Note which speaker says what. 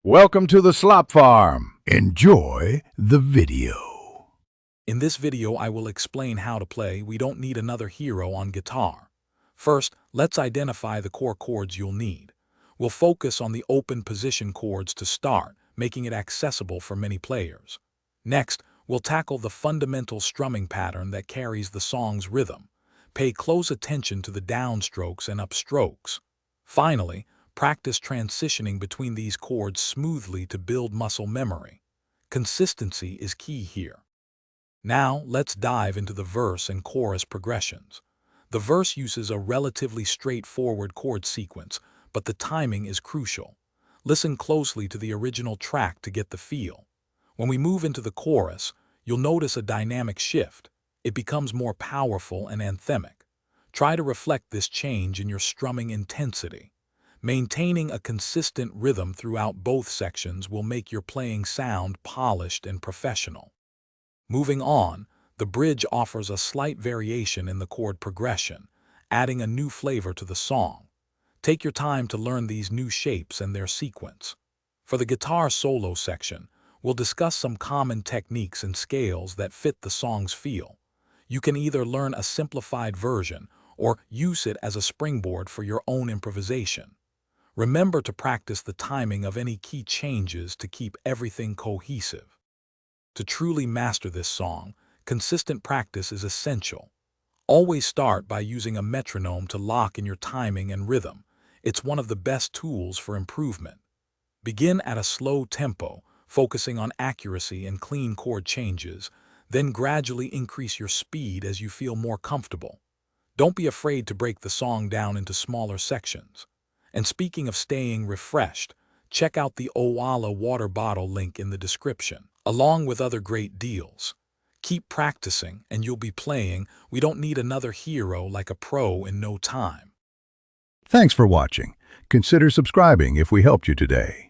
Speaker 1: Welcome to the Slop Farm. Enjoy the video.
Speaker 2: In this video, I will explain how to play We Don't Need Another Hero on guitar. First, let's identify the core chords you'll need. We'll focus on the open position chords to start, making it accessible for many players. Next, we'll tackle the fundamental strumming pattern that carries the song's rhythm. Pay close attention to the downstrokes and upstrokes. Finally, practice transitioning between these chords smoothly to build muscle memory. Consistency is key here. Now, let's dive into the verse and chorus progressions. The verse uses a relatively straightforward chord sequence, but the timing is crucial. Listen closely to the original track to get the feel. When we move into the chorus, you'll notice a dynamic shift. It becomes more powerful and anthemic. Try to reflect this change in your strumming intensity. Maintaining a consistent rhythm throughout both sections will make your playing sound polished and professional. Moving on, the bridge offers a slight variation in the chord progression, adding a new flavor to the song. Take your time to learn these new shapes and their sequence. For the guitar solo section, we'll discuss some common techniques and scales that fit the song's feel. You can either learn a simplified version or use it as a springboard for your own improvisation. Remember to practice the timing of any key changes to keep everything cohesive. To truly master this song, consistent practice is essential. Always start by using a metronome to lock in your timing and rhythm. It's one of the best tools for improvement. Begin at a slow tempo, focusing on accuracy and clean chord changes, then gradually increase your speed as you feel more comfortable. Don't be afraid to break the song down into smaller sections. And speaking of staying refreshed, check out the Owala water bottle link in the description, along with other great deals. Keep practicing and you'll be playing We Don't Need Another Hero like a pro in no time.
Speaker 1: Thanks for watching. Consider subscribing if we helped you today.